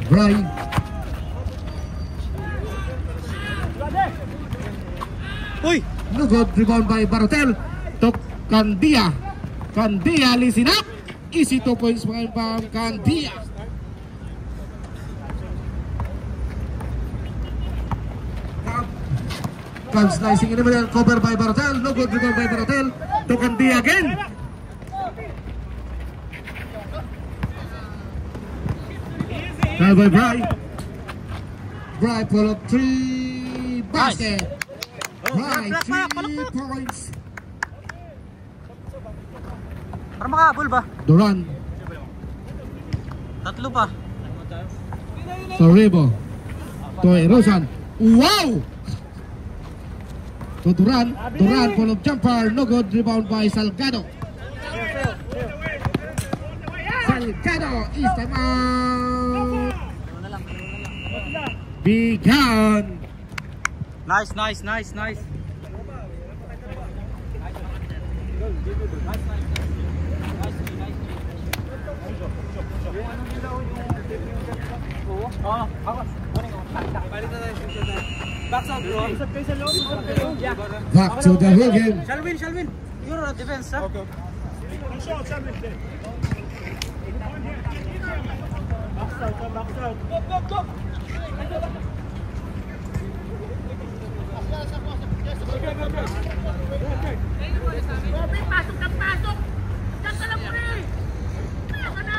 Bray. Uy! No good. Rebound by Barotel. To Candia. Candia listen up. Easy 2 points from Candia. Cam slicing in the middle. Cover by Barotel. No good. Rebound by Barotel. To Candia again. Now by Bray. Bray pull up 3 basket. Bray 3 points. Para makahabol ba? Duran. Tatlo pa. Torrebo. To Erosan. Wow! To Duran. Duran pull up jumper. No good. Rebound by Salgado. Salgado is time out. Began. Nice. Back to the whole game. Shalvin. You're on defense, ha? Okay. Go. Pasok. Diyan ka lang muna eh. Kaya ka na.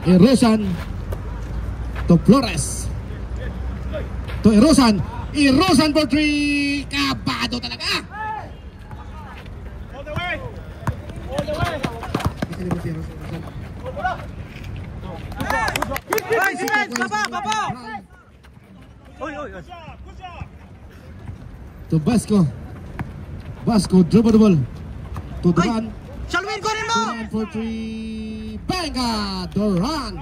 Erosan. To Flores. To Erosan. Erosan for 3. Kabado talaga. All the way. Baba. Oy. Good job. To Basco dribble the ball. To Duran. Shalvin, kunin mo! Duran for 3. Banga! Duran.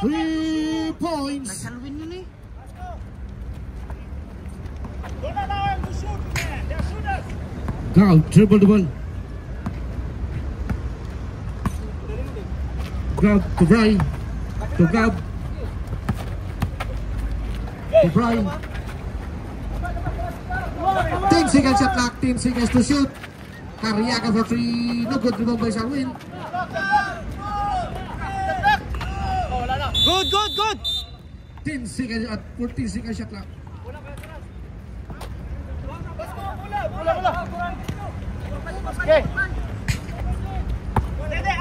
3 points. Shalvin yun eh. Don't allow him to shoot, man. They're shooters. Gal dribble the ball. Grab to Bray. To Gab. To Bray. 10 seconds shot clock. 10 seconds to shoot. Cariaga for 3. No good. Rebound by Shalwin. Good. 10 seconds at 14 seconds shot clock.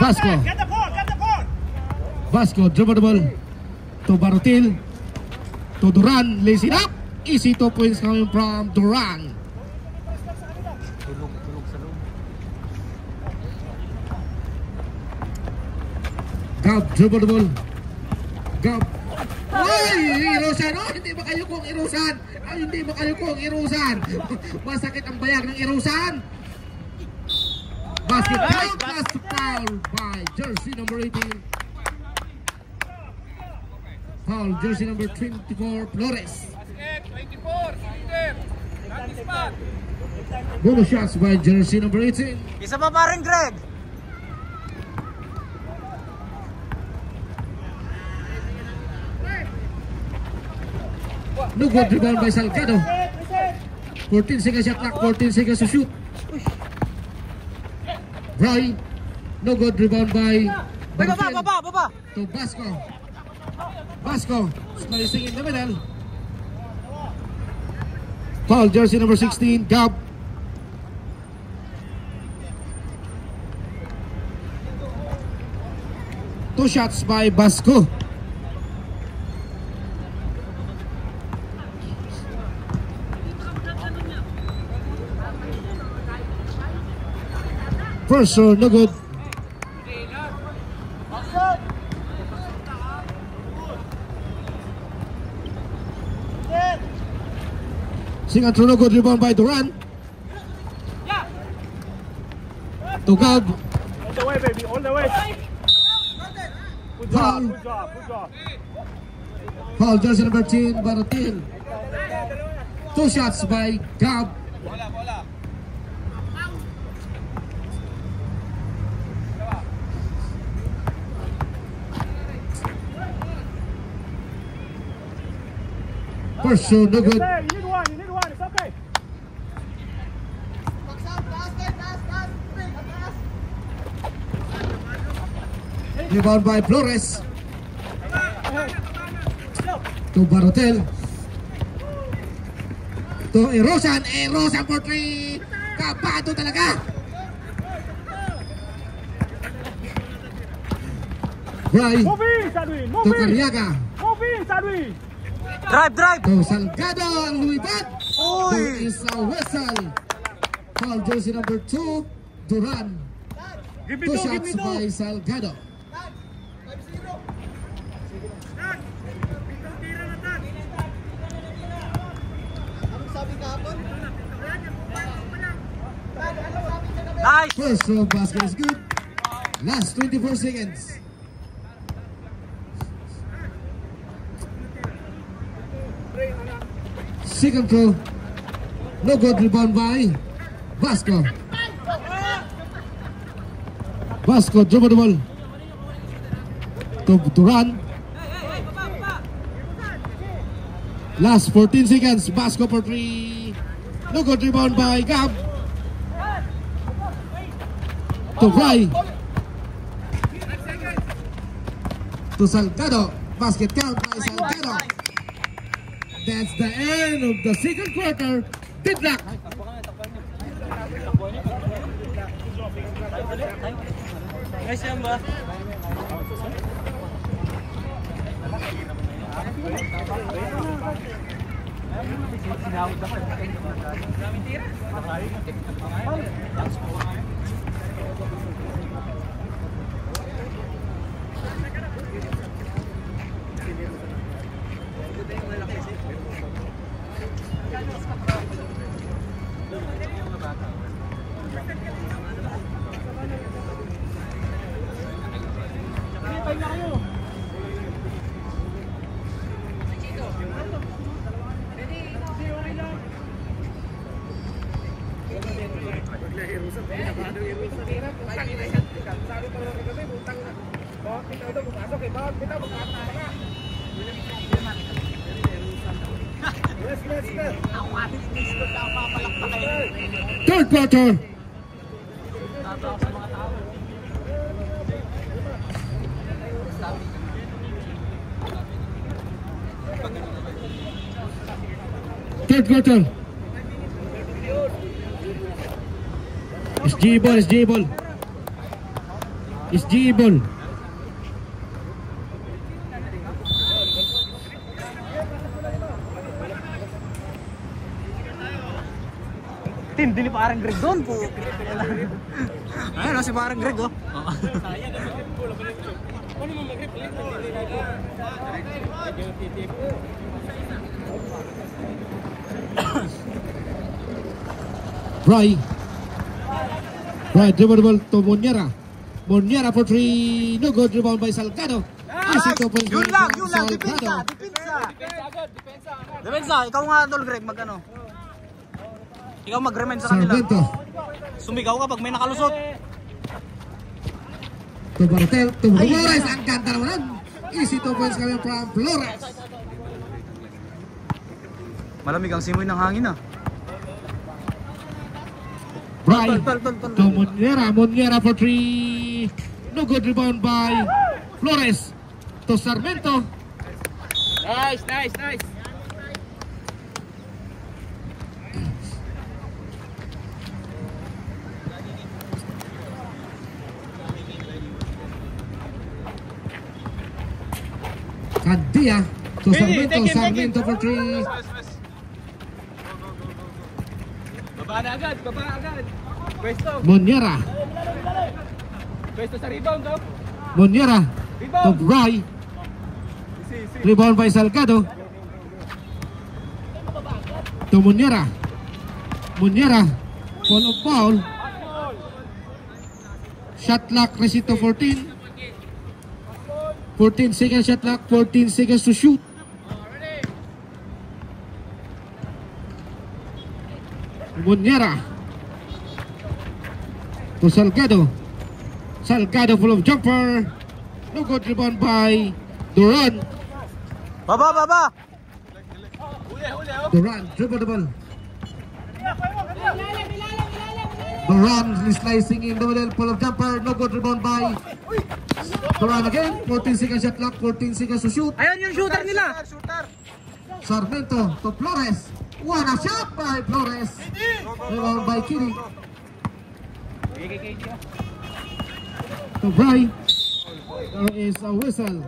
Basco. Get the ball. Basco dribble the ball. To Barotil. To Duran. Lace it up. Easy 2 points coming from Duran. Tulog sa loob. Gab dribble the ball. Gab. Ay! Irusan! Oh, hindi ba kayo kung irusan? Masakit ang bayag ng irusan. Basket out. Last foul by jersey number 18. Foul jersey number 24 Flores. 24. Leader. Not spot. Bonus shots by jersey number 18. Isa pa rin, Greg. No good. Rebound by Salgado. 14 seconds shot clock. 14 seconds to shoot. Bray. No good. Rebound by Baba. to Basco slicing in the middle. Foul jersey number 16 Gab. Two shots by Basco. First shot, no good. Singat through, no good. Rebound by Duran. To Gab. All the way, baby. All the way. Good job. Foul jersey number 10 Barotil. Two shots by Gab. First show, no good. There, you need one, it's okay. Rebound by Flores. To Barotel. To Erosan. Erosan for 3. Kabado talaga. Bray. Move in, Sadwin, To move in. Cariaga. Move in, Sadwin. Drive! To Salgado. Ang lumipad. Uy! To Isa Wessel. Foul jersey number 2. Duran. Give me Two two, give shots me two. by Salgado. Nice! First throw basket is good. Last 24 seconds. Second throw. No good, rebound by Vasco. Vasco dribble the ball. To Duran. Last 14 seconds. Vasco for 3. No good, rebound by Gab. To Bray. To Salgado. Basket count by Salgado. That's the end of the second quarter. Deadlock. Nice yan ba? Third quarter. Third quarter. It's G ball, it's G ball. It's G ball. Tindi ni parang Greg doon po. Ayun, si parang Greg oh. Bray. Bray dribble the ball to Moniera. Moniera for 3. No good, rebound by Salgado. Easy to point Yun by lang, Salgado. Depensa, ikaw nga tol Greg, magano. Ikaw mag-remind sa kanila. Sargento. Sumigaw ka pag may nakalusot. To Barotel. To Flores. Ang ganda naman. Easy to points coming from Flores. Malamig ang simoy ng hangin ah. Bray. Tol. To Moniera. Moniera for 3. No good, rebound by Flores. To Sarmiento. Nice. Candia. To Sarmiento. Sarmiento for 3. Baba agad. Pwesto Moniera. sa rebound daw. Moniera. To Bray. Rebound by Salgado. To Moniera. Moniera. Follow foul. Shot clock, Resito 14. 14 seconds shot clock, 14 seconds to shoot. Moniera. To Salgado. Salgado full of jumper. No good, rebound by Duran. Baba! Duran, dribble the ball. Duran is slicing in the middle, pull up jumper, no good, rebound by Duran again. 14 seconds shot clock, 14 seconds to shoot. Ayun yung shooter nila. Sarmiento to Flores. What a shot by Flores. Rebound by Kiri. To Bry. There is a whistle.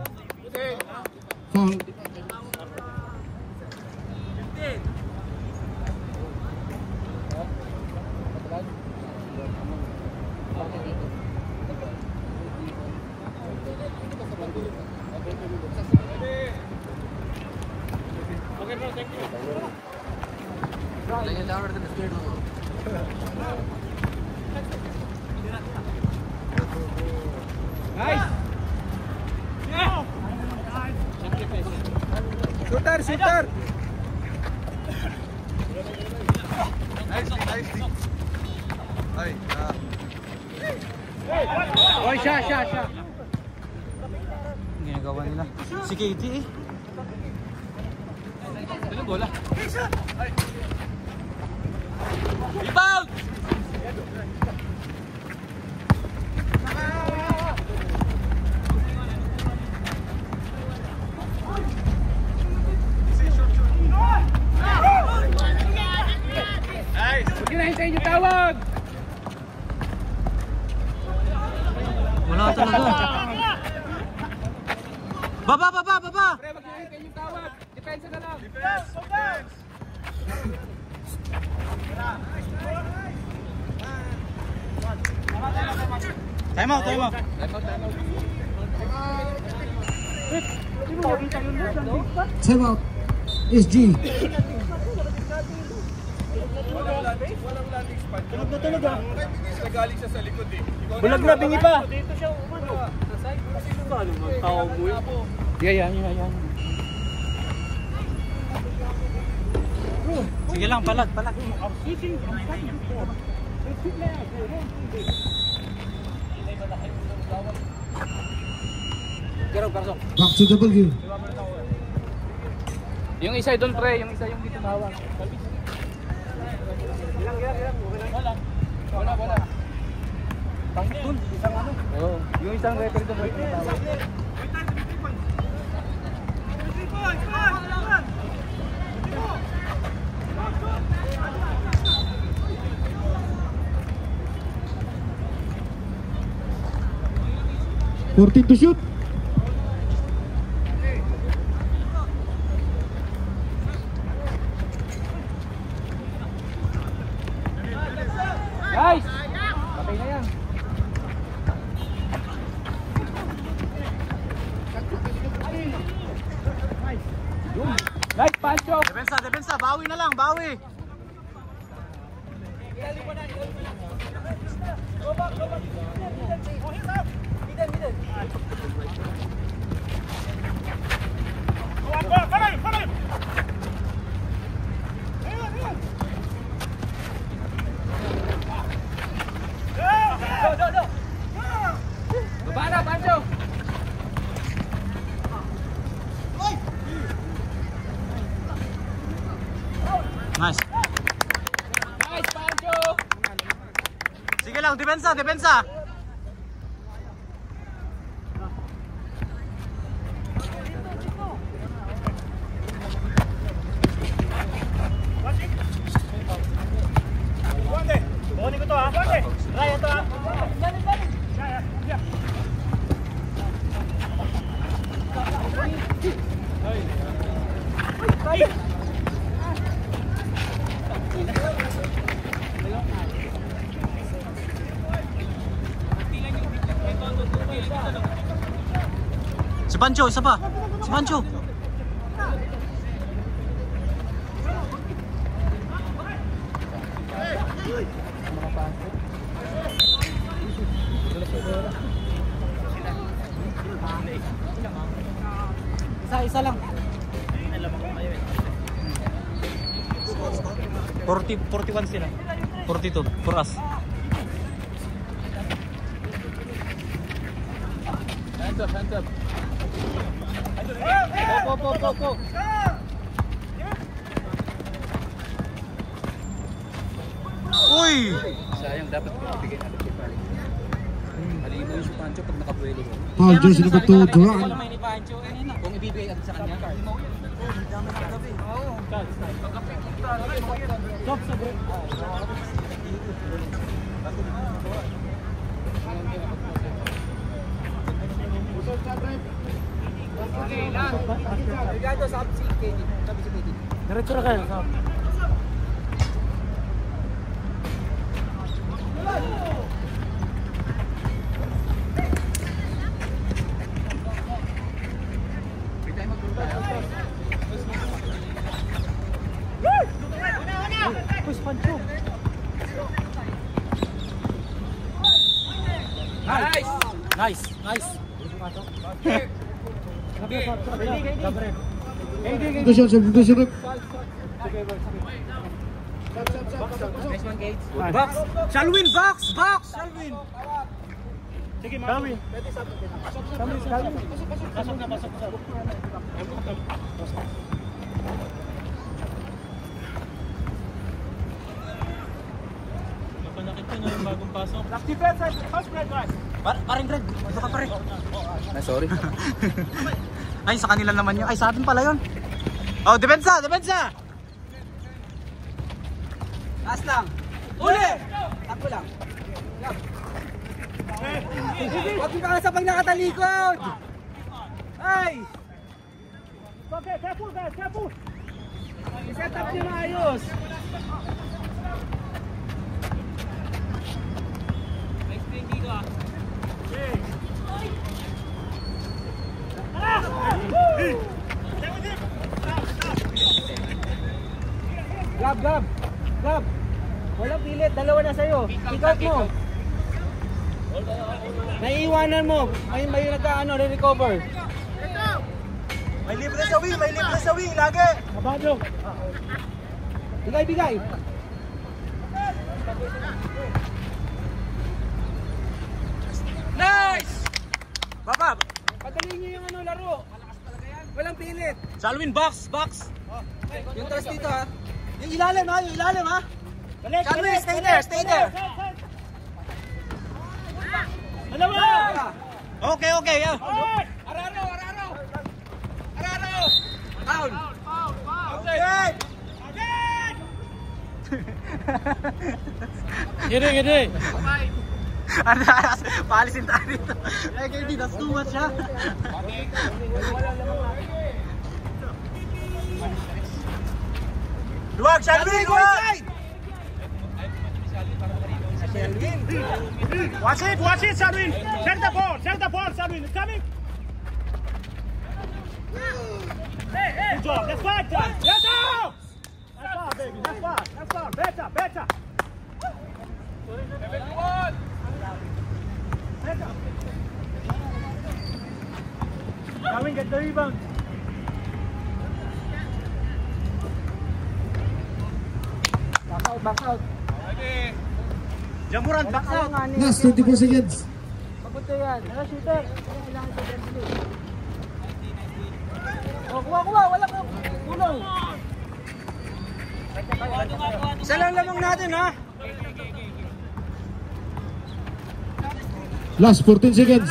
Foul. Shooter. Oy, siya. Ginagawa nila. Si KT eh. Ano bola? Rebound! Hinahintayin yung tawag! Wala talaga. Baba! Pre, hinahintayin yung tawag. Depensa na lang. Defense! Time out. Time out. SG. Tunog na. Nagaling siya sa likod eh. Bulag na, bingi pa. Dito siya umano. Sa side. Ano mo? Tao mo eh. Yan. Sige lang, palag. Back to double game. Yung isa doon pre, yung isa yung dito nawag. Wala. Doon, isang ano? Oo. Yung isang referee doon nawag. Fourteen to shoot. Guys! Patay na yan. Nice, Pancho! Depensa, bawi na lang, bawi! Baba na, Pancho! Nice, Pancho! Sige lang, depensa! Bukunin ko to ha. Raya to ha. Si Pancho, isa pa. Si Pancho. Isa lang. 41 sila. 42 for us. Hands up. Go. Uy! Sayang, dapat bigay natin kay Pali. Halimo yung si Pancho pag nakabuelo. Foul jersey number 2, Duran. Kung ibibigay natin sa kanya. Diretso na kayo. Push Pancho. Nice! Nice, nice. Dito siya. Next one, Gates. Box! Shalwin, box! Box! Shalwin! Sige, Shalwin. Shalwin. Pasok na. Nakita na yung bagong pasok. Last defense, first red right. Paring Greg, ito ka pare. Sorry. Ay, sa kanila naman yun. Ay, sa atin pala yun. Oh, depensa! Last lang. Uli! Takbo lang. Huwag yung kakasa pag nakatalikod! Ay! Okay, careful guys, careful! I-set up nyo na ayos! Nice thing dito ah. Gab! Walang pilit, dalawa na sa'yo. Pick out mo. Naiiwanan mo. May nagka-ano, re-recover. May libre sa wing, lagi. Abado. Bigay. Nice! Babab! Padalhin niyo yung laro. Walang pilit. Shalwin, box! Yung taas dito ha. Yung ilalim ha. Shalwin, stay there. Okay. Yeah. Araro. Down. Okay. Gede. Paalisin tayo dito. KD, that's too much ha. Duwag, Shalwin! Watch it, Shalwin! Share the ball, Shalwin! It's coming! Good job, that's fine, John! Yes, sir! That's far, baby, that's far! Better! Shalwin, get the rebound! Back out. Jamuran, back out. Last 24 seconds. Papunta yan. Shooter. Kailangan sa Brazil. Kuha. Wala ka. Tulong. Isa lang lamang natin, ha? Last 14 seconds.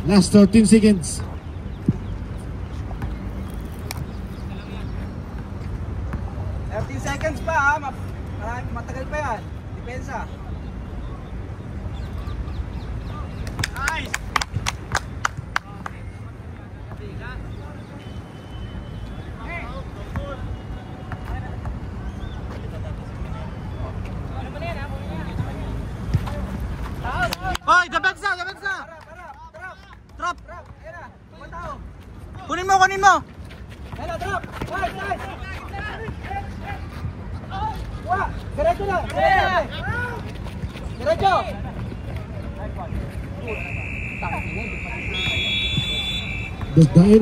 Last 13 seconds. 13 seconds pa ha. Matagal pa yan. Depensa. Nice! Hoy, depensa! Drop! Ayan na, mga tao. Kunin mo! Ayan na, drop! Nice! Diretso na! Diretso! That's the end.